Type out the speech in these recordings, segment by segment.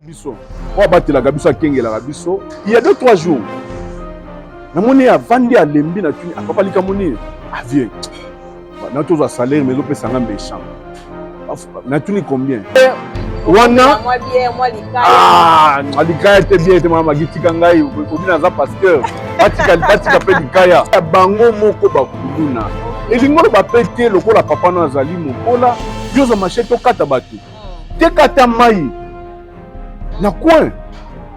Biso. On va la gabiso kenge la gabiso. Il y a 2-3 jours. Na moni a vandi a lembi na tuni a papa lika moni a vieux. Na tous a salaire mais l'opé sanga méchant. Na tuni combien? Wana moi bien moi lika. Ah, lika était bien te mama gitika ngai obina za pasteur. Batika pe likaya. Bango moko ba kuluna. Elingo ba pété lokola papa na zali mokola. Yoza machete okata batu. Te kata mai. Na quoi?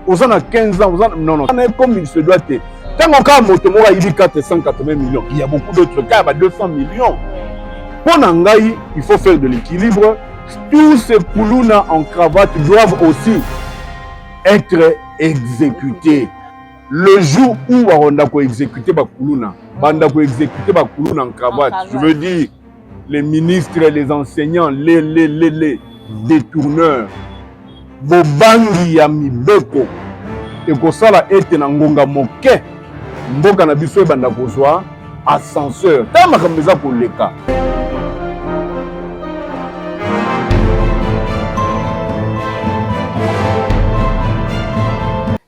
Aux ans à 15 ans, non, comme il se doit être. Tant qu'on a moto, il y a 480 millions. Il y a beaucoup d'autres cas, 200 millions. Pour Nangaï, il faut faire de l'équilibre. Tous ces poulouna en cravate doivent aussi être exécutés. Le jour où on a exécuté Bakoulouna, on a exécuté Bakoulouna en cravate, je veux dire, les ministres, les enseignants, les détourneurs, bobangi ya mibeko ekosala ete na ngonga moke mboka na biso ebanda kozwa ascenseur ta makambo eza koleka.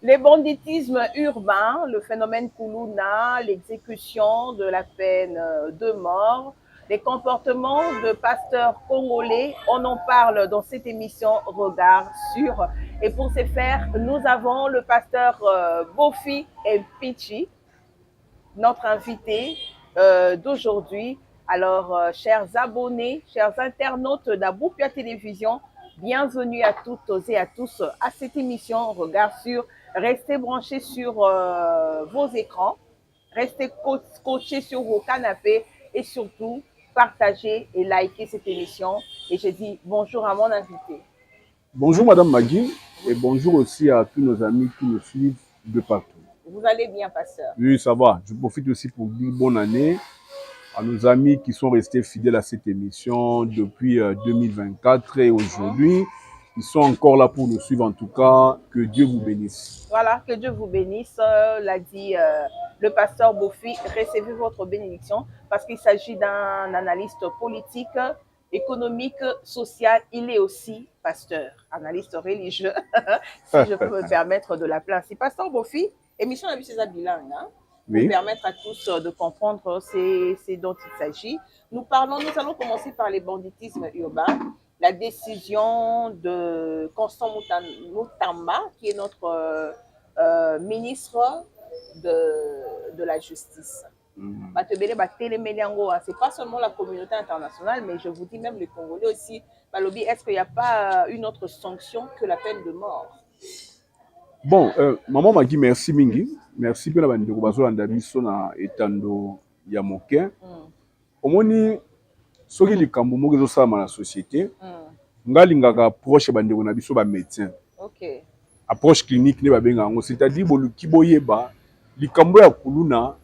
Les banditismes urbains, le phénomène Koulouna, l'exécution de la peine de mort, les comportements de pasteurs congolais, on en parle dans cette émission Regard sur. Et pour ce faire, nous avons le pasteur Bofi El Pichi, notre invité d'aujourd'hui. Alors, chers abonnés, chers internautes d'Aboupia Télévision, bienvenue à toutes et à tous à cette émission Regard sur. Restez branchés sur vos écrans, restez scotchés sur vos canapés et surtout, partagez et likez cette émission. Et je dis bonjour à mon invité. Bonjour Madame Magui et bonjour aussi à tous nos amis qui nous suivent de partout. Vous allez bien, pasteur? Oui, ça va. Je profite aussi pour dire bonne année à nos amis qui sont restés fidèles à cette émission depuis 2024 et aujourd'hui. Ils sont encore là pour nous suivre. En tout cas, que Dieu vous bénisse. Voilà, que Dieu vous bénisse. L'a dit le pasteur Bofi. Recevez votre bénédiction parce qu'il s'agit d'un analyste politique, économique, social. Il est aussi pasteur, analyste religieux, si je peux me permettre de l'appeler ainsi. Pasteur Bofi, émission de César Bilang, hein, oui, pour permettre à tous de comprendre c'est dont il s'agit. Nous allons commencer par les banditismes urbains. La décision de Constant Moutamba, qui est notre ministre de la Justice. C'est pas seulement la communauté internationale, mais je vous dis même les Congolais aussi. Est-ce qu'il n'y a pas une autre sanction que la peine de mort? Bon, maman m'a dit merci mingi. Merci pour la bande de Kobazo Andamiso na etando yamoke. Omoni soki likambo moko ezosala na société. Ngalingaka approche bande na biso ba médecin. OK. Approche clinique ne ba benga ngo, c'est-à-dire boluki boyeba likambo ya kuluna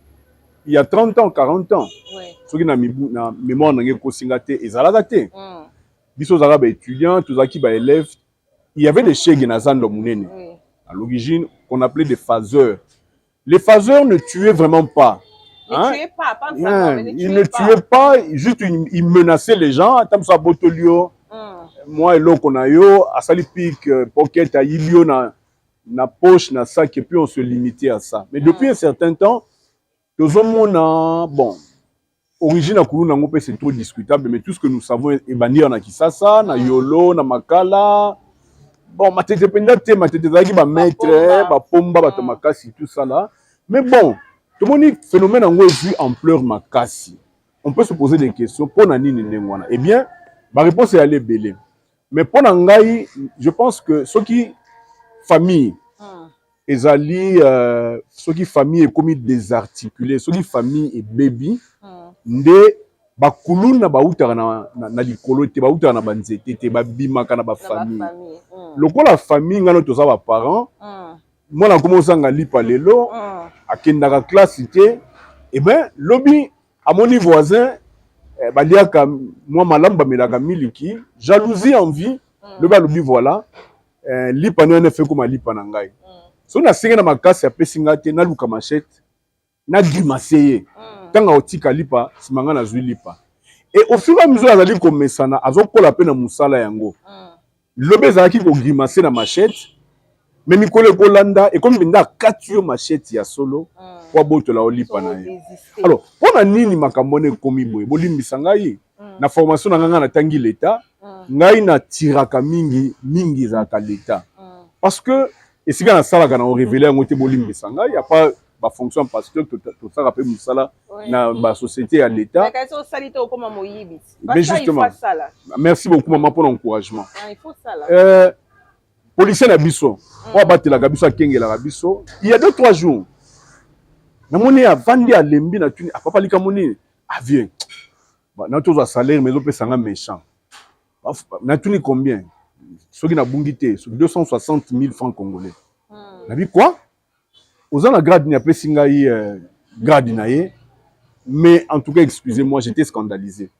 il y a 30 ans, 40 ans. Oui. Soki na mémoire na ngeko singa te ezalaka te. Biso zaka ba étudiants, tozaki ba élèves, il y avait des chèques na zando munene. Oui. À l'origine, qu'on appelait des phaseurs. Les phaseurs ne tuaient vraiment pas. Hein? Ne tuaient pas, ils ne tuaient pas, juste ils menaçaient les gens. Moi et l'autre, on a eu, à Salipik, pocket, à Ilio, na poche, na sac, et puis on se limitait à ça. Mais depuis un certain temps, tous bon, origine à Koulouna, c'est trop discutable, mais tout ce que nous savons est banni en Akisasa, na Yolo, na Makala. Bon, ma tête pendante, ma tête zaki ba maître, ba pomba, ba tomakasi, tout ça là. Mais bon, tout le monde phénomène en vu ampleur makasi. On peut se poser des questions pour nani nengwana. Eh bien, ma réponse est aller belé. Mais pour nangai, je pense que ceux qui famille, ezali, ceux qui famille est comme désarticulé, ceux qui famille est baby, nde bakuluna bautara na likolo te bautara na banzete te babimaka na ba famille. Lokola famille ngano toza ba parents, moi na commencé nga lipa lelo, akendaka classe te, et ben lobi à mon voisin baliaka moi malamba melaka miliki, jalousie envie, le ba lobi voilà, lipa no fait comme lipa na ngai. So na singa na makasi ya pesinga te na luka machette, na grimacer. Tanga otika lipa simanga na zui lipa. Et au fur et à mesure azali komesana azokola pe na musala yango. Lobe zaki ko grimacer na machette mais mikolo kolanda et comme binda katio machette ya solo kwa boto la olipa na ye. Alors pona nini makambo ne komi boye bolimbisa ngai na formation na nganga na tangi l'état ngai na tiraka mingi za ka l'état parce que et si kana sala kana révéler ngote bolimbisa ngai y a pas ba fonction pasteur tout ça rappelle musala na ba société à l'état mais justement merci beaucoup maman pour l'encouragement policier na biso on battre la gabiso akengela gabiso il y a 2-3 jours na moni avandi a lembi na tuni papa lika moni avien na tozo salaire mais opesa nga méchant na tuni combien soki na bungité sur 260 000 francs congolais na bi quoi aux na grade ni apesi ngai grade na ye mais en tout cas excusez-moi j'étais scandalisé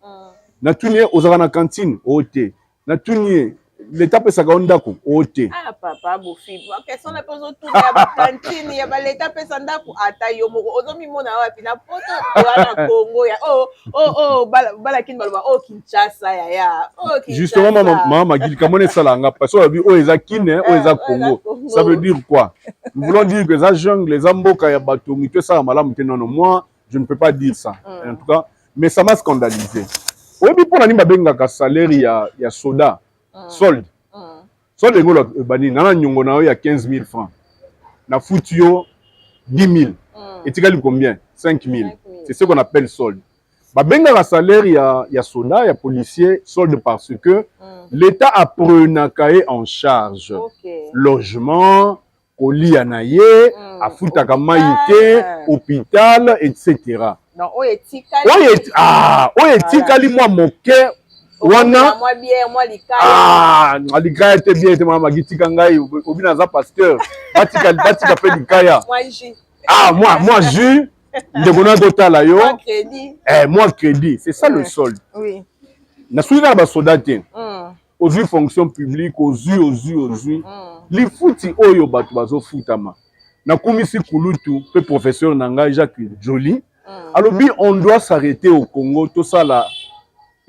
na tuni aux na cantine oté na tuni l'état pesa ka ndako oté papa bofi question na pozo tout ya ba cantine ya ba l'état pesa ndako ata yo moko ozomi mona wapi na poto na Congo ya bala kin balba Kinshasa ya Kinshasa justement maman Gil kamone salanga parce que bi eza kine eza Congo ça veut dire quoi nous voulons dire que ça jungle les amboka ya bato mito ça malamu te non moi je ne peux pas dire ça en tout cas mais ça m'a scandalisé obi pona ni babenga ka salaire ya soda solde solde ngolo bani nana nyongo na yo ya 15 000 francs na futio 10 000 et tu gagnes combien 5 000 c'est ce qu'on appelle solde babenga ka salaire ya soda ya policier solde parce que l'état apprenait en charge logement kolia na ye afutaka maïté hôpital etc non oyetikali moi moke wana likaya ete bien ete mama gitika ngai obina za pasteur batika pe likaya moi jus ndekona kotala yo moi crédit c'est ça le solde na soki kaka basoda te ozwi fonction publique ozwi lifuti oyo bato bazofutama nakumisi kulutu pe professeur na ngai Jacques Joly alobi on doit s'arrêter au Congo tosala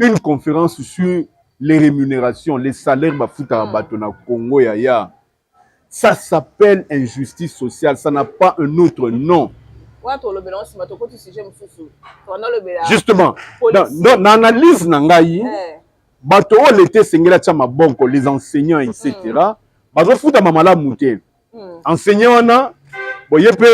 une conférence sur les rémunérations, les salaires bafuta bato na Congo ya. Ça s'appelle injustice sociale, ça n'a pas un autre nom. Justement, dans l'analyse nangai, bato o l'été sengela tcha mabonko, les enseignants etc. Bazo futa mamala mouté. Enseignant na boyepe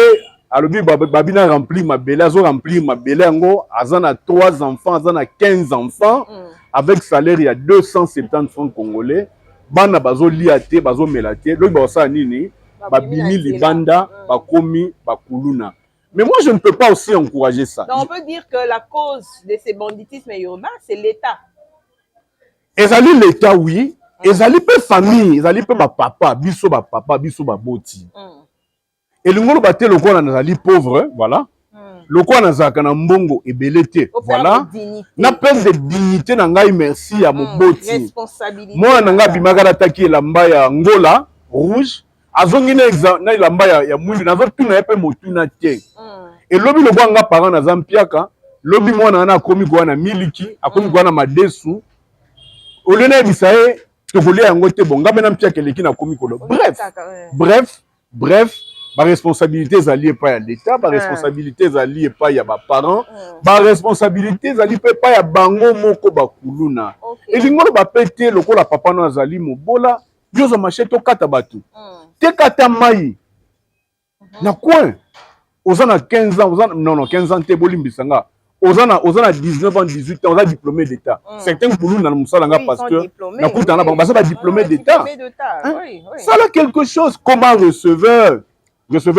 alobi babina remplir ma belle, azo remplir ma belle ngo azana 3 enfants, azana 15 enfants avec salaire ya 270 francs congolais. Bana bazo liate, bazo melate, lobi ba nini babimi libanda, bakomi bakuluna. Mais moi je ne peux pas aussi encourager ça. Donc on peut dire que la cause de ces banditismes urbains, c'est l'État. Ezali l'État oui, ezali pe famille, ezali pe ba papa, biso ba boti. Et le monde battait le coin nazali pauvre, voilà. Le coin nazaka na mbongo ebelete, voilà. Na peine de dignité na ngai merci à moboti. Responsabilité. Moi nanga bimagala taki lamba ya ngola rouge, azongi na lamba ya mwindu nazo tuna pe motuna te. Et lobi le gwanga parent na zampiaka, lobi mwana na komi kwa na miliki, akomi kwa na madesu. Olena bisae tokolia yango te bonga mena mpiaka leki na komi kolo. Bref, ma responsabilité est pas à l'État, ma responsabilité est pas à mes parents, ma responsabilité est pas à bango moko bakuluna. Et lingolo ba pété lokola papa no azali mobola, yozo machete kata batu. Te kata mai. Na coin. Ozana 15 ans, non 15 ans te bolimbisanga. Ozana 19 ans, 18 ans, on a diplômé d'État. Certains kuluna na musalanga parce que na kutana ba ça diplômé d'État. Ça là quelque chose comment receveur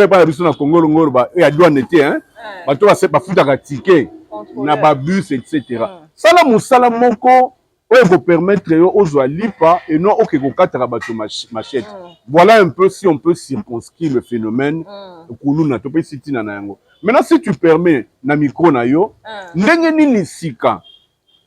par la biso na Congo Longo ba et a douane été hein ba to ba futa ka ticket na ba bus etc. Ça là musala moko o go permettre yo ozwa lipa et non ok ko katara bato machette. Voilà un peu si on peut circonscrire le phénomène kuluna to pe sitina na yango. Maintenant si tu permets na micro na yo ndenge nini sika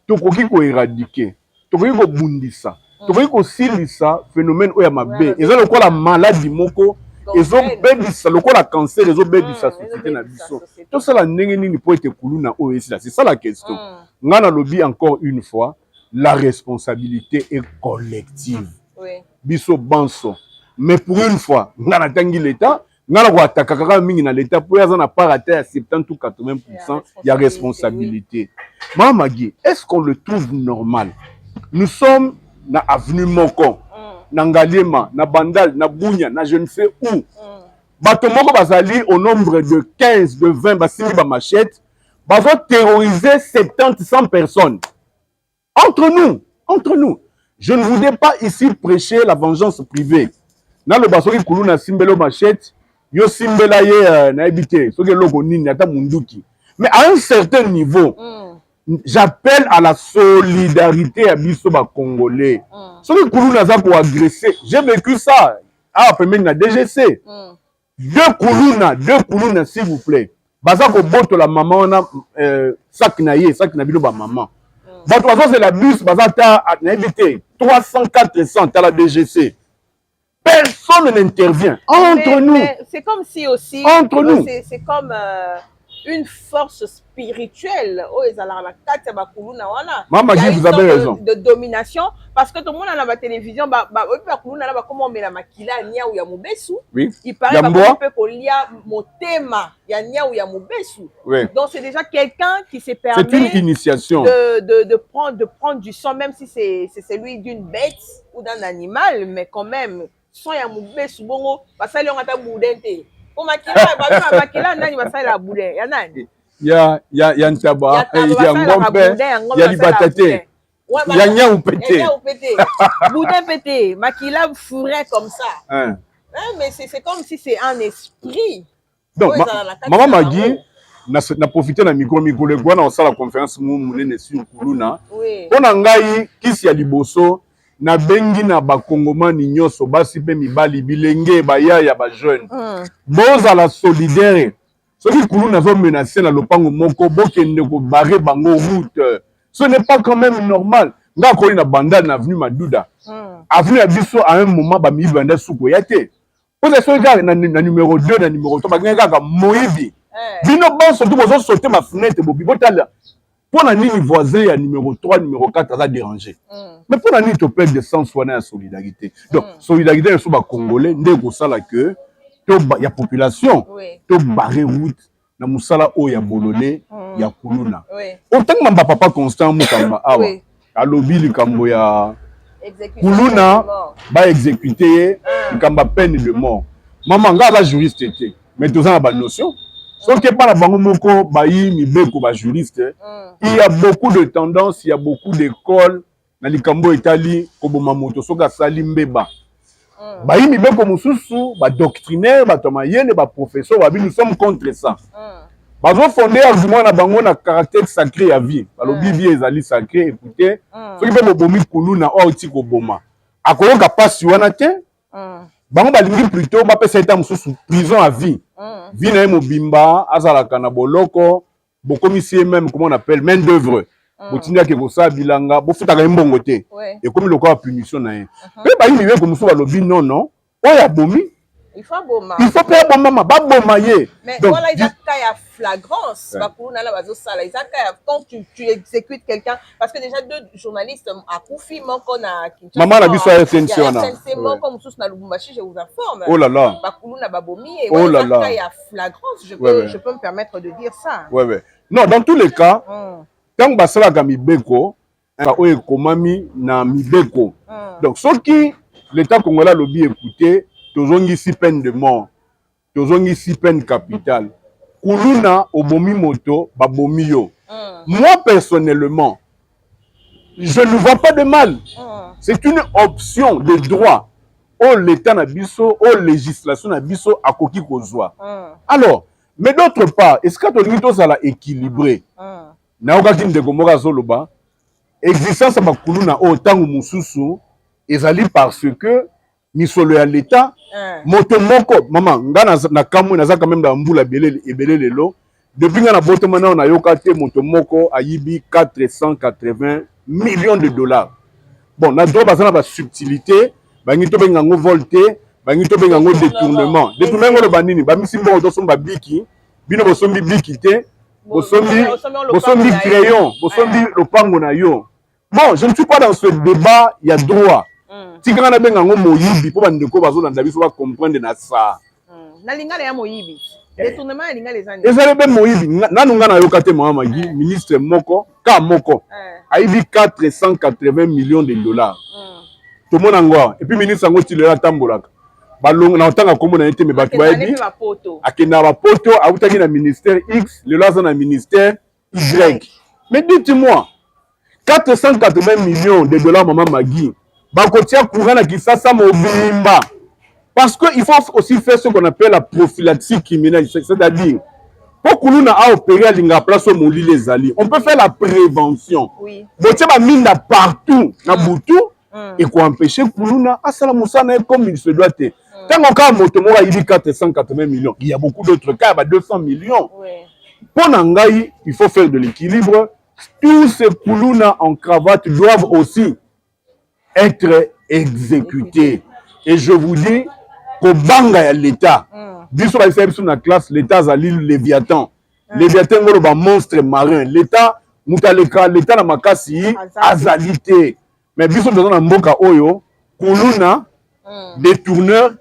to koki ko éradiquer to koki ko bundisa to koki ko silisa phénomène o ya mabe eza lokola maladie moko ezo bebisa lokola cancer ezo bebisa société na biso to sala ndenge nini po ete kuluna o esila c'est ça la question ngana lobi encore une fois la responsabilité est collective biso banso mais pour une fois ngana tangi l'état ngana ko attaquer kaka mingi na l'état pour yaza na part à terre 70 ou 80% il y a responsabilité. Mama Guy, est-ce qu'on le trouve normal? Nous sommes na avenue Moko, na Ngaliema, na Bandal, na Bunya, na je ne sais où. Bato moko bazali au nombre de 15, de 20, basili ba machette, bazo terroriser 70, 100 personnes. Entre nous. Je ne voudrais pas ici prêcher la vengeance privée. Na le baso ki kulu na simbelo machette, yo simbela ye na ebité, soki loko nini ata munduki. Mais à un certain niveau, j'appelle à la solidarité à biso ba Congolais. Soki kulu na za ko agresser, j'ai vécu ça. Ah, premier na DGC. Deux Koulouna, s'il vous plaît. Baza ko boto la maman na sac na bilo ba maman. Bato bazo c'est la bus baza ta na évité 300 400 ta la DGC. Personne n'intervient entre nous. Mais c'est comme si aussi entre nous. C'est comme une force spirituelle. Oh, Maman Guy, vous avez raison. De domination parce que tout le monde a la télévision oui. Il paraît oui. Donc c'est déjà quelqu'un qui s'est permis c'est une initiation de prendre du sang même si c'est celui d'une bête ou d'un animal mais quand même son ya mubesu bongo basali on ata boudente o makila nani basali la boudin ya nani ya ntaba ya ngombe ya libatate ya nya upete boudin pété makila fourrait comme ça hein? Mais c'est comme si c'est un esprit donc maman Magui na profiter na micro le gwana on sala conférence munene sur Kuluna on ngai kisi ya liboso na bengi na bakongomani nyonso basi pe mibali bilenge bayaya ba jeune boza la solidaire soki Kuluna zo menacer na lopango moko bokende ko barrer bango route ce n'est pas quand même normal nga ko na bandade na avenue Maduda avenue Abisso à un moment ba mibanda suko yate pour les soldats na numéro 2 na numéro 3 ba ngaka ka moyibi bino bon surtout bozo sauter ma fenêtre bobi botala pour la ligne voisin, il y a numéro 3, numéro 4, ça a dérangé. Mais pour la ligne, tu peux de sens soigner la solidarité. Donc, solidarité, il y a Congolais, il y a population, il y a barré route, il y a Bololé, il y a Kuluna. Autant que mon papa constant, il a lobby, il y a Kuluna, il va exécuter, il y a peine de mort. Maman, il y a juriste, mais tu as une notion. Sauf que par la banque moko bayi mibeko ba juriste, il y a beaucoup de tendances, il y a beaucoup d'écoles dans les Cambo Italie, koboma moto soka sali mbeba. Bayi mibeko mususu, ba doctrinaire, ba tomayene, ba professeur, nous sommes contre ça. Bazo fondé argument na bango na caractère sacré à vie. Balo bibi ezali sacré, écoutez, soki pe bobomi Kuluna o ti koboma. Akoloka pasi wana te. Bango balingi plutôt ba pesa eta mususu prison à vie. Vie na mobimba azalaka na boloko bokomisi même comment on appelle main d'œuvre botinda ke kosa bilanga bofutaka mbongo te et comme le quoi punition na ye pe ba yini ko musu balobi non oya bomi il faut boma pas bomama ba boma ye mais voilà il y a cas flagrance ba kuluna la bazo sala il y a cas quand tu exécutes quelqu'un parce que déjà deux journalistes à Koufi moko na Kinshasa maman na biso ya tension na comme sous na Lubumbashi je vous informe oh là là ba kuluna ba bomi et voilà cas il y a flagrance je peux me permettre de dire ça ouais non dans tous les cas tant basala ka mibeko oye komami na mibeko donc soki l'état congolais lobi écouter tozongi si peine de mort tozongi si peine capitale Kuluna obomi moto babomi yo moi personnellement je ne vois pas de mal c'est une option de droit au l'état na biso au législation na biso akoki kozwa alors mais d'autre part est-ce que tolingi tozala équilibré naokaki ndeko moko azoloba existence ya bakuluna oyo ntango mosusu ezali parce que misolo ya l'état moto moko mama nga na kamwe naza quand même na mbula ebele lelo depuis nga na botoma nao nayoka te moto moko ayibi 480 millions de dollars bon na droit baza na basubtilité bangi tobenga yango vol te bangi tobenga yango détournement ngo loba nini bamisi mboko tosomba biki bino bosombi biki te bosombi crayon bosombi lopango na yo bon je ne suis pas dans ce débat il y a droit Tika na benga ngo moyibi po bandeko bazolanda biso ba comprendre na ça. Na lingala ya moyibi. Détournement ya lingala ezani. Ezale be moyibi nanu nga na yoka te mama Magi ministre moko ka moko. Aibi 480 millions de dollars. Tout le monde en voit. Et puis ministre ngo tilela tambolaka. Balong na otanga kombo na été mais batu bayebi. Akenda ba poto autaki na ministère X, le laza na ministère Y. Mais dites-moi 480 millions de dollars maman Magi. Bakotia courant na Kisasa mobimba. Parce qu'il faut aussi faire ce qu'on appelle la prophylaxie criminelle, c'est-à-dire pour Kuluna a opéré à l'Inga place au Moli les alliés, on peut faire la prévention. Oui. Donc tu vas mine partout, na Boutou, et qu'on empêcher Kuluna à Salamoussana comme il se doit être. Tant qu'on a motomo il dit 480 millions, il y a beaucoup d'autres cas, il y a 200 millions. Oui. Pour Nangaï, il faut faire de l'équilibre. Tous ces Kuluna en cravate doivent aussi être exécutés. Et je vous dis, qu'au banga ya l'État, biso ba sur la classe, l'État a l'île Léviathan. Léviathan est un monstre marin. L'État, l'État na makasi, azalité. Mais biso dans un mboka oyo, Kuluna, détourneur,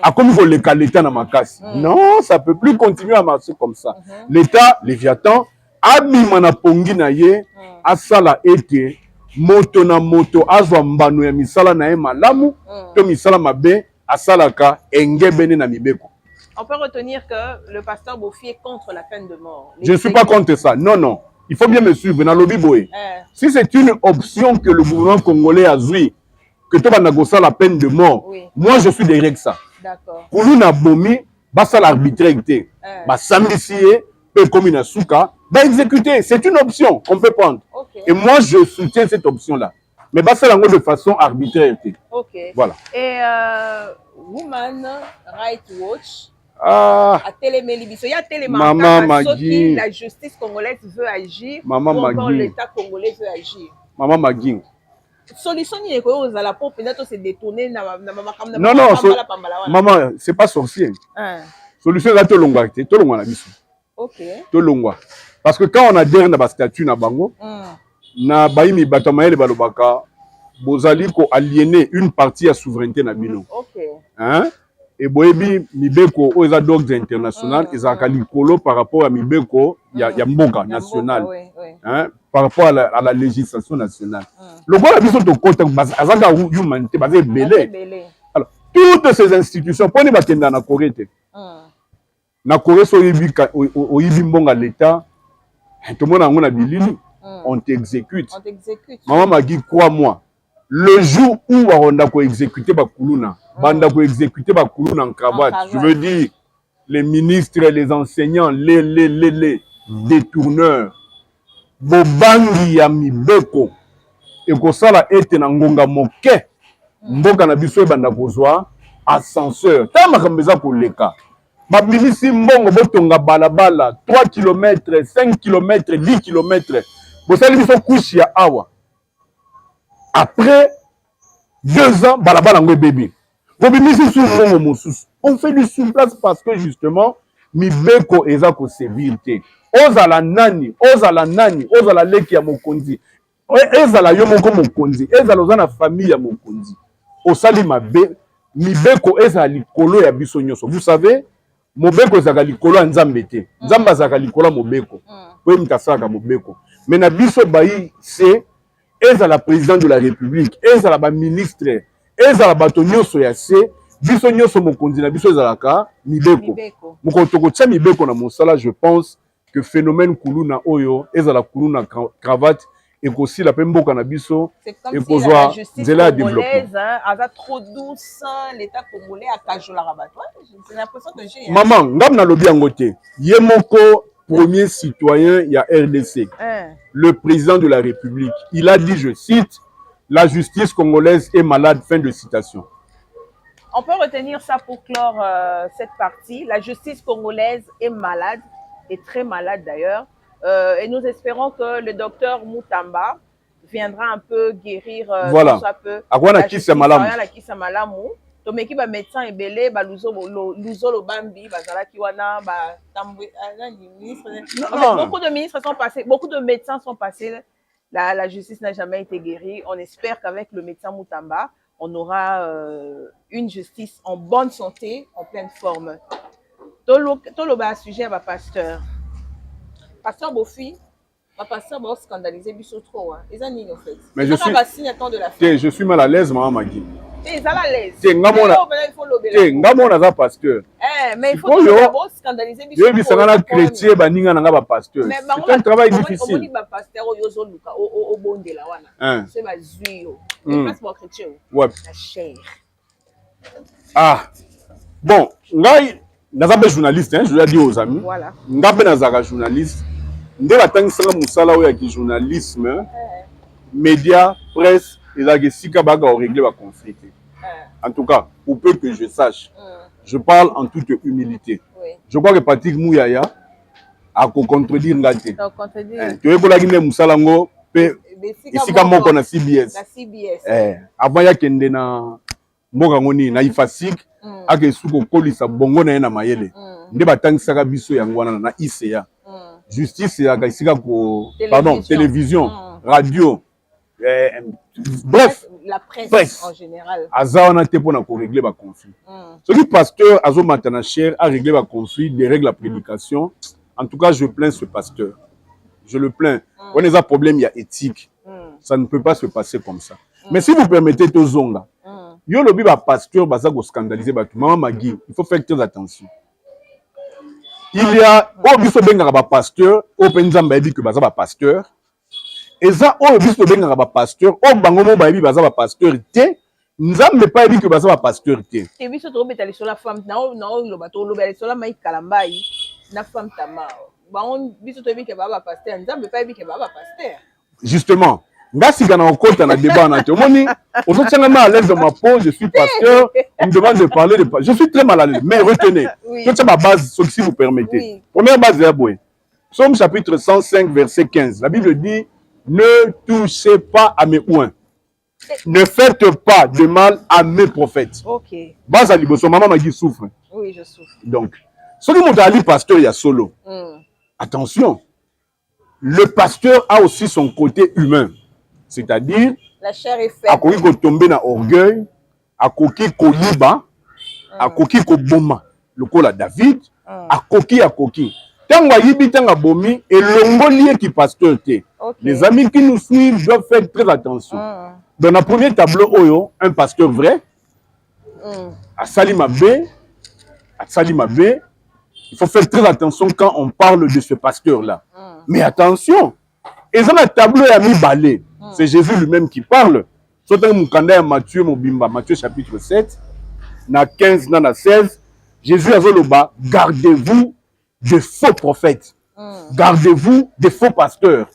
a comme il faut l'État na makasi. Non, ça peut plus continuer à marcher comme ça. L'État, Léviathan, abima na pongi na ye, asala ete, moto na moto, azwa mbano ya misala na ye malamu, to misala mabe, asalaka engebene na mibeko. On peut retenir que le pasteur Bofi est contre la peine de mort. Je ne suis pas contre ça. Non, non. Il faut bien me suivre. Dans lobby boy. Si c'est une option que le gouvernement congolais a joué, que tu vas négocier la peine de mort, oui. Moi je suis derrière ça. D'accord. Pour nous, na bomi, basa l'arbitralité. Ba samisié, peut comme une souka, ba exécuter. C'est une option qu'on peut prendre. Okay. Et moi je soutiens cette option-là. Mais basa l'angle de façon arbitraire. Ok. Voilà. Et Woman Rights Watch a télémélibiso. Il y a Maman Magi. La justice congolaise veut agir. Maman ou encore Magi. l'État congolais veut agir. Maman Magi. Solution ni eko aux la peau peut-être se détourner na non non maman c'est pas sorcier. Solution là to longwa na biso. OK. To longwa. Parce que quand on a derrière na ba statut na bango na baimi batamayele balobaka bozali ko aliéner une partie à souveraineté na bino. OK. Hein? Et boyebi mibeko o eza d'ordre international ezaka likolo par rapport à mibeko ya mboka national. Hein? Par rapport à la législation nationale. Le roi a besoin de côté azaka humanité basé belé. Alors toutes ces institutions poni bakenda na Corée te. Na Corée so yibi mbonga l'état tout le monde a ngona bilili on t'exécute. On t'exécute. Maman Magi crois-moi. Le jour où on a exécuté Bakuluna, banda ko exécuter Bakuluna en cravate, je veux dire les ministres, les enseignants, les détourneurs, bobangi ya mibeko, et ko sala ete na ngonga moke, mboka na biso banda kozwa ascenseur. Tama kambeza ko leka. Babilisi mbongo botonga balabala 3 km, 5 km, 10 km. Bosali biso kushi ya awa. Après 2 ans, balabala ngwe bébé. On fait du sous-place parce que justement, mibeko eza ko sévérité. Ozala nani, ozala leki ya mokonzi. Ezala yo moko mokonzi, ezala ozana famille ya mokonzi. Osali mabe, mibeko ezala likolo ya biso nyoso. Vous savez, mobeko ezala likolo ya nzambe te. Nzamba ezala likolo mobeko. Po mitasaka mobeko. Mais na biso bayi c'est eza la présidente de la République, eza la ministre, eza la bato nyonso ya se, biso nyonso mokonzi na biso ezalaka mibeko. Mokotoko tsa mibeko na mosala, je pense que phénomène kuluna oyo, eza la kuluna cravate et qu'aussi la pemboka na biso et kozwa nzela développement. Aza trop douce, l'état congolais a kajola rabat. J'ai l'impression que j'ai maman, ngam na lobi yango te. Ye moko premier citoyen, il y a RDC, le président de la République. Il a dit, je cite, la justice congolaise est malade, fin de citation. On peut retenir ça pour clore cette partie. La justice congolaise est malade, est très malade d'ailleurs. Et nous espérons que le docteur Moutamba viendra un peu guérir voilà. La justice malamu. Tomeki ba médecin ebele ba luzolo bambi bazalaki wana ba tambwe ministre. Beaucoup de ministres sont passés, beaucoup de médecins sont passés. La justice n'a jamais été guérie. On espère qu'avec le médecin Moutamba, on aura une justice en bonne santé, en pleine forme. Toloba sujet à ma pasteur. Pasteur Bofi, ma pasteur va scandaliser Bissot trop. Ils ont en fait. Mais je suis mal à l'aise, maman Magui. Ils sont à l'aise. Mais il faut scandaliser Bissot. Chrétien, pasteur. C'est un travail difficile. Ah, bon, Nazabe journaliste, hein, je l'ai dit aux amis. Voilà. Ngabe Nazara journaliste. Ndela tangisanga musala oya ki journalisme, médias, presse, et la gesika baga au régler la conflit. En tout cas, pour peu que je sache, je parle en toute humilité. Oui. Je crois que Patrick Mouyaya a contredire Ngate. Tu veux que la musala ngo pe isika moko na CBS. La CBS. Avant ya kende na mboka ngoni na ifasik ake suko kolisa bongo na na mayele. Nde batangisaka biso yango wana na ICA. Justice ya kaisika ko pardon, télévision, radio, bref, la presse en général. Aza on a été pour na ko régler ba conflit. Ce qui pasteur azo matana cher a réglé ba conflit, des règles la prédication. En tout cas, je plains ce pasteur. Je le plains. On a un problème, il y a éthique. Ça ne peut pas se passer comme ça. Mais si vous permettez Tozonga, yo lobi ba pasteur baza ko scandaliser ba tout. Maman Magui, il faut faire très attention. Il y a au biso benga ba pasteur, au penzamba ebi que baza ba pasteur. Et ça au biso benga ba pasteur, au bango mo ba ebi baza ba pasteur té. Nzambe pas ebi que baza ba pasteur té. Et biso to betali sur la femme, na lo bato lo betali sur la mai kalambai, na femme tama. Ba on biso to ebi que ba pasteur, nzambe pas ebi que ba pasteur. Justement, Ngasi gana okota na débat na te. Omoni, aujourd'hui à l'aise de ma peau, je suis pasteur, on me demande de parler de je suis très mal à l'aise, mais retenez. C'est ma base, si vous permettez. Oui. Première base de Boué. Psaume chapitre 105 verset 15. La Bible dit ne touchez pas à mes oins. Ne faites pas de mal à mes prophètes. OK. Base à liboso, maman m'a dit souffre. Oui, je souffre. Donc, ce qui m'a dit pasteur il y a solo. Attention. Le pasteur a aussi son côté humain. C'est-à-dire, la chair est faible. Akoki ko tomber na orgueil, akoki ko liba, akoki ko boma, lokola David, akoki. Tanga yibi tanga bomi et l'ongolier qui pasteur te. Les amis qui nous suivent doivent faire très attention. Dans le premier tableau oyo, un pasteur vrai, à Salima B, il faut faire très attention quand on parle de ce pasteur-là. Mais attention, et dans le tableau il y a mis balai. C'est Jésus lui-même qui parle. Matthieu chapitre 7, na 15, na 16. Jésus a dit, gardez-vous de faux prophètes. Gardez-vous des faux pasteurs.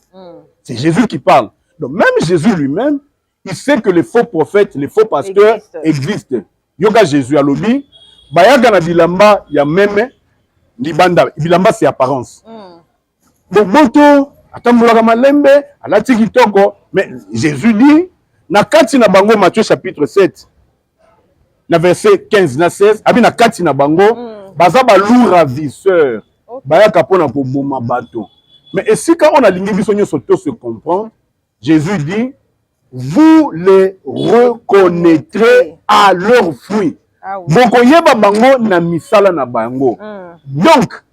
C'est Jésus qui parle. Donc même Jésus lui-même, il sait que les faux prophètes, les faux pasteurs existent. Yoga Jésus a lobby. Bayaga na bilamba, il y a même libanda. Bilamba c'est apparence. Donc bonto. Mais Jésus dit, na kati na bango Matthieu chapitre 7, na verset 15 na 16, abi na kati na bango, baza ba loup ravisseur, baya kapona ko boma bato. Mais et si quand on a lingi biso nyo soto se comprend, Jésus dit, vous les reconnaîtrez à leurs fruits. Boko yeba bango na misala na bango. Donc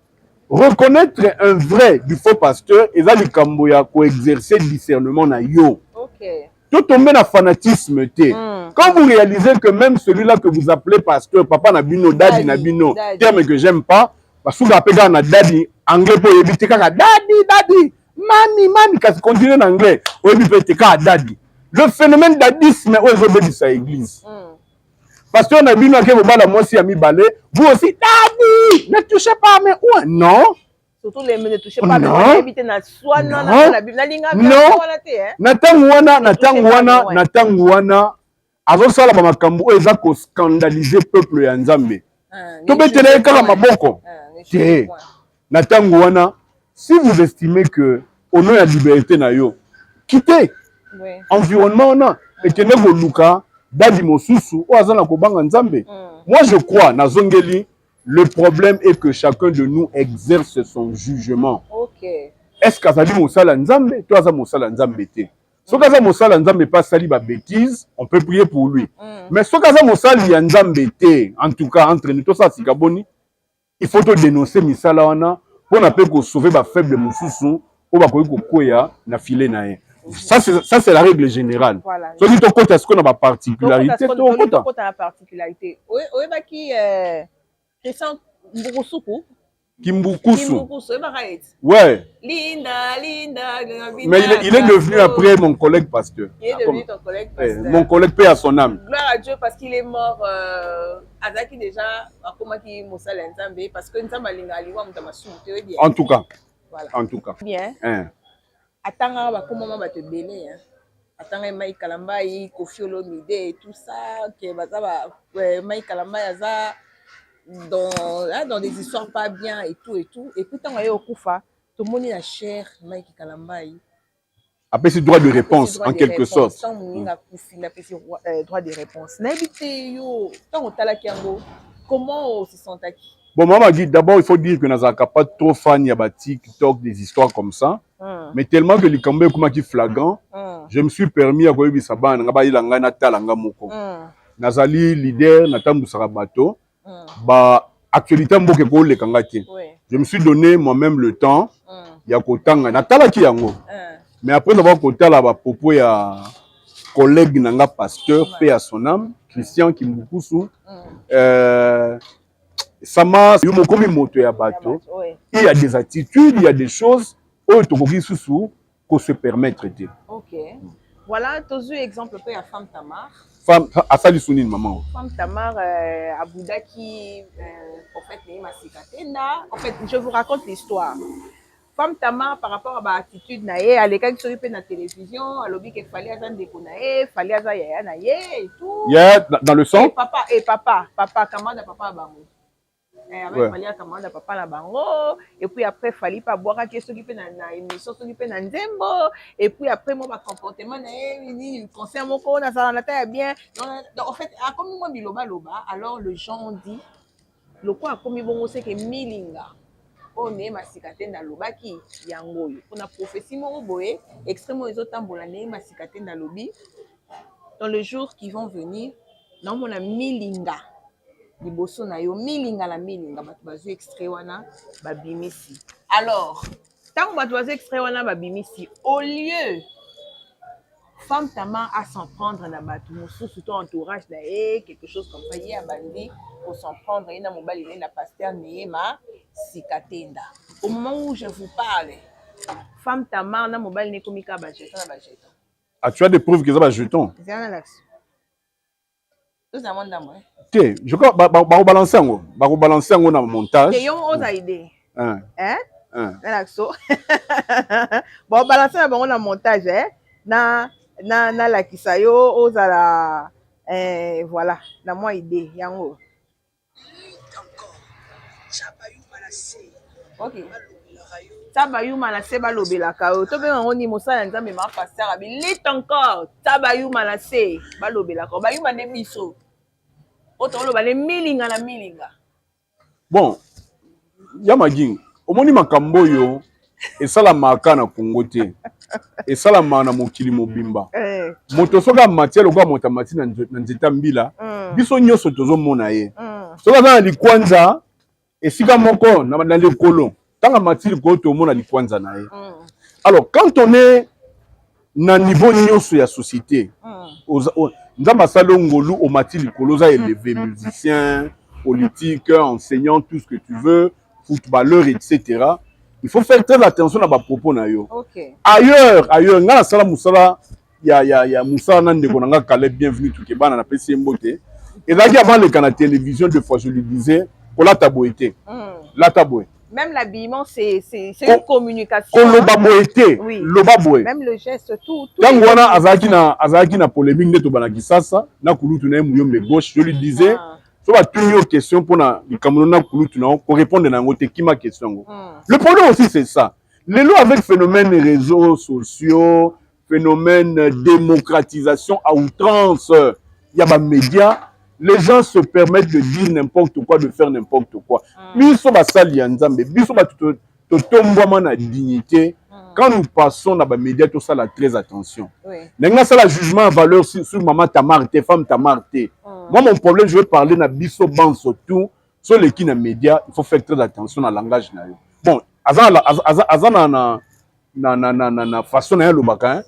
reconnaître un vrai du faux pasteur et ça likamboya ko exercer discernement na yo. Tout tomber na fanatisme té. Quand vous réalisez que même celui-là que vous appelez pasteur, papa nabino, daddy nabino, terme que j'aime pas, parce que vous appelez na daddy anglais pour éviter kaka daddy, mami, kasi continuer en anglais, ou éviter kaka daddy. Le phénomène d'addisme est aujourd'hui de sa église. Parce qu'on a vu que moi aussi ami balé, vous aussi, daddy, ne touchez pas à mes ouins. Non. Surtout les ne touchez pas à mes ouins. Évitez na soin na la Bible. Natangwana. Avant ça, la makambo eza ko scandaliser peuple ya Nzambe. To betele kala maboko. Natangwana. Si vous estimez que au nom de la liberté na yo, quittez. Environnement na et que ne luka dadi mosusu o azana ko banga Nzambe. Moi je crois na zongeli le problème est que chacun de nous exerce son jugement. Est-ce que ça dit mosala Nzambe toi ça mosala Nzambe té. Si Kaza Mosala Nzambe pas sali ba bêtise, on peut prier pour lui. Mais si Kaza Mosala ya Nzambe te, en tout cas entre nous, tout ça c'est kaboni, il faut te dénoncer misala wana pour na pe ko sauver ba faible mususu ou ba ko koya na filet na ye. Ça c'est la règle générale. Voilà. So dit to kota ce qu'on a ba particularité, to kota la particularité. Oui, ba ki Christian Mbukusuku. Kimbukusu. Ouais. Linda. Mais il est devenu après mon collègue pasteur. Il est devenu ton collègue pasteur. Mon collègue paix à son âme. Gloire à Dieu parce qu'il est mort. Azaki déjà, comment qui Moussa Nzambe parce que Nzamba Linga Liwa Mutamasu. En tout cas. Voilà. En tout cas. Bien. Attends, comment va te belé. Attends, Maï Kalambaï, Kofi Olomide et tout ça. Maï Kalambaï, Aza. Dans des histoires pas bien et tout. Et puis, quand on est au Koufa, tout le monde est la chair, Mike Kalambaï. Après, c'est droit de réponse, en quelque sorte. Tant on a droit de réponse. N'habitez yo, tant on t'a la kiango, comment on se sent acquis? Bon, maman dit d'abord, il faut dire que nous n'avons pas trop fan de TikTok, des histoires comme ça. Mais tellement que les Cambés comme qui flagrant, je me suis permis à voir Saban, Rabaï Langa Natalanga Moko. Nazali leader, Natam Sarabato. Bah, actualité, je me suis donné moi-même le temps. Il y a Kotanga, Natala Kiango. Mais après avoir Kotala, propos, il y a collègue Nanga pasteur, paix à son âme, Christian Kimbukusu. Sama, il y a des attitudes, il y a des choses qu'on se permet de traiter. Ok. Voilà, tu as eu exemple de la femme Tamar. Femme, Asali Sounine, maman. Femme Tamar, Aboudaki, prophète Nehema Sikatenda. En fait, je vous raconte l'histoire. Femme Tamar, par rapport à l'attitude, à l'école qui s'occupe de la télévision, à l'objet qu'il fallait avoir des konae, fallait avoir yaya naye et tout. Yeah, dans le son. Et papa, commande papa bango. Avec fallait commande papa la bango. Et puis après, il fallait pas boire qui s'occupe na émission, s'occupe na nzembo. Et puis après, mon comportement, il concerne mon corps, na taille bien. Donc en fait, comme moi biloba loba, alors le gens dit, le quoi comme bon c'est que milinga. On est masikate na lobaki yango. On a prophétie mon boé, extrêmement les autres tambolane masikate na lobi. Dans le jour qui vont venir, non mon a milinga. Liboso na yo milinga la milinga batu bazu extrait wana babimisi. Alors, tant batu bazu extrait wana babimisi, au lieu femme Tamar à s'en prendre na batu mususu ton entourage na quelque chose comme ça y a bandi pour s'en prendre na mobali na pasteur Nehema Sikatenda. Au moment où je vous parle, femme Tamar na mobali ne komika ba jeton na ba jeton. Ah, tu as des preuves que ça va jeton. C'est un axe. Tout ça monde moi. Ok, je crois balancer en na montage. Et on a idée. Hein? L'axo. Bon balancer na montage na la kisayo ozala voilà, na moi idée yango. OK. Tabayuma na se balobelaka o to be ngo ni mosala nzambe ma pasteur abi lit encore tabayuma na se balobelaka bayuma ne biso otolo ba le milinga na milinga. Bon, Yamagin, omoni makambo yo esala maka na Congo te. Esala na mokili mobimba. Moto soka matière lokwa motamati na nzeta mbila. Biso nyoso tozo mona ye. Soka na likwanza esika moko na lekolo. Tanga matière ko to mona likwanza na ye. Alors quand on est na niveau nyoso ya société, Nzamba Salongolu au matière likolo za élevé musicien, politique, enseignant, tout ce que tu veux, footballeur, etc. Il faut faire très attention à ma propos na yo. Okay. Ailleurs, ngana sala musala ya musala nande konanga Caleb bienvenue tout kebana na PC Mbote. Et là avant le canal télévision deux fois je lui disais la taboité. La taboé. Même l'habillement c'est une communication. Koloba boité. Oui. Loba boé. Même le geste tout. Quand wana azaki na polémique neto bana kisasa na kulutu na muyombe gauche je lui disais so va tenir aux questions pour na likamona kulutu na ko répondre na ngote ki ma question. Le problème aussi c'est ça. Les lois avec phénomène réseaux sociaux, phénomène démocratisation à outrance, il y a des médias, les gens se permettent de dire n'importe quoi, de faire n'importe quoi. Biso ba sali ya nzambe, biso ba to tombwa na dignité. quand nous passons dans les médias, tout ça, là, très attention. Oui. Ça, le jugement à valeur sur maman Tamar, tes femmes Tamar, moi, mon problème, je veux parler de biso ban surtout sur les qui dans les médias, il faut faire très attention au langage. Bon, na façon na le baka,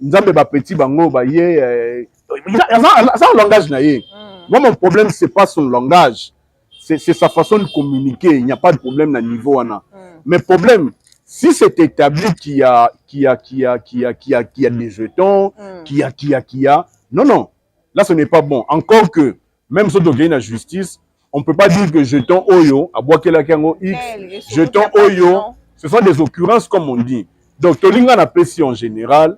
nzambe ba petit bango ba ye, ça langage na ye. Moi, mon problème, c'est pas son langage, c'est sa façon de communiquer. Il n'y a pas de problème à niveau ana. Mais problème, si c'est établi qu'il y a des jetons, qu'il y a, non. Là, ce n'est pas bon. Encore que, même si on gagne la justice, on ne peut pas dire que jeton Oyo, à boire X, jeton Oyo, ce sont des occurrences comme on dit. Donc, Tolinga n'a pas si en général,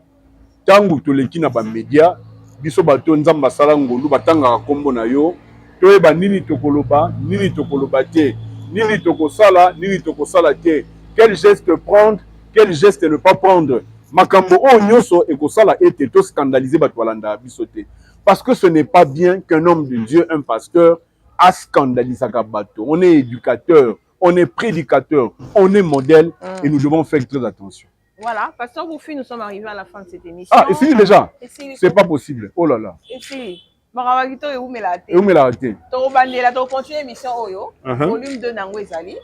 tangu toleki na ba média, biso bato nzamba sala ngolu batanga kombo na yo, toyeba nini tokoloba, nini tokoloba te, nini tokosala, nini tokosala te, quel geste prendre, quel geste ne pas prendre. Makambo o nyoso ekosala ete to scandaliser bato balanda biso te. Parce que ce n'est pas bien qu'un homme de Dieu, un pasteur, a scandalisé bateau. On est éducateur, on est prédicateur, on est modèle et nous devons faire très attention. Voilà, Pasteur Bouffi, nous sommes arrivés à la fin de cette émission. Ah, et si déjà, c'est pas possible. Oh là là. Et si, Maravagito et Oumelate. Et Oumelate. Toro Bandela, Toro continue l'émission Oyo, volume 2 Nango Ezali.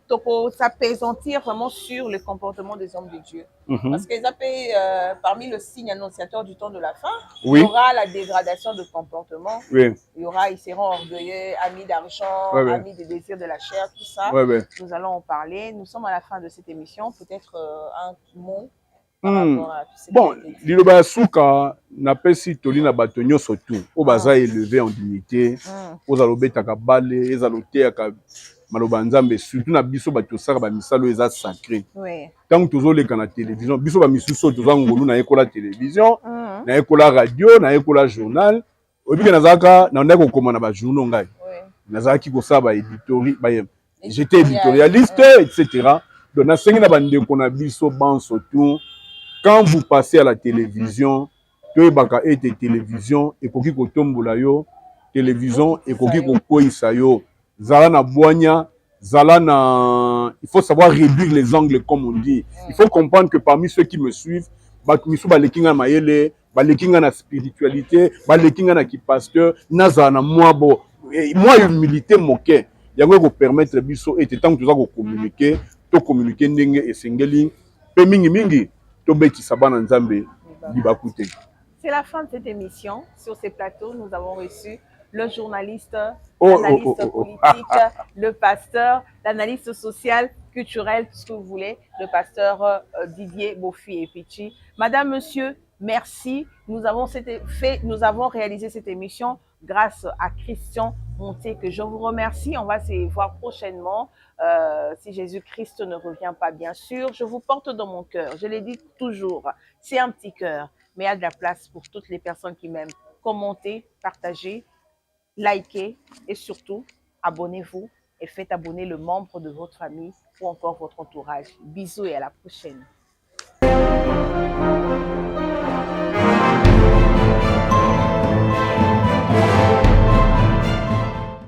Toro s'apaisantir vraiment sur le comportement des hommes de Dieu. Parce qu'ils appellent parmi le signe annonciateur du temps de la fin, il y aura la dégradation de comportement. Il y aura, ils seront orgueilleux, amis d'argent, amis des désirs de la chair, tout ça. Nous allons en parler. Nous sommes à la fin de cette émission. Peut-être un mot. Bon, Liloba Souka n'a pas si Tolina Batonio surtout. Au baza élevé en dignité. Aux alobé takabale, aux aloté malobanzambe surtout na biso bato saka ba misalo eza sacré. Tant que toujours les canaux télévision, biso ba misuso toujours ngolu na ekola télévision, na ekola radio, na ekola journal. Obi nazaka na ndako komana ba journaux ngai. Nazaki ko sa ba éditori ba j'étais éditorialiste etc. Donc na sengi na bande ko na biso ban surtout. Quand vous passez à la télévision, tu baka ete télévision et koki ko tombola yo, télévision et koki ko koisa yo, zala na boanya, zala na, il faut savoir réduire les angles comme on dit. Il faut comprendre que parmi ceux qui me suivent, misu ba lekinga mayele, ba lekinga na spiritualité, ba lekinga na ki pasteur, naza na moi bo, moi humilité moke, yango ko permettre biso ete tant que tu ko communiquer, to communiquer ndenge esengeli, pe mingi c'est la fin de cette émission. Sur ces plateaux, nous avons reçu le journaliste, l'analyste politique, le pasteur, l'analyste social, culturel, tout ce que vous voulez, le pasteur Didier Bouffi et Pichi. Madame, monsieur, merci. Nous avons réalisé cette émission grâce à Christian Monté, que je vous remercie. On va se voir prochainement. Si Jésus-Christ ne revient pas, bien sûr, je vous porte dans mon cœur. Je l'ai dit toujours, c'est un petit cœur, mais il y a de la place pour toutes les personnes qui m'aiment. Commentez, partagez, likez et surtout, abonnez-vous et faites abonner le membre de votre famille ou encore votre entourage. Bisous et à la prochaine.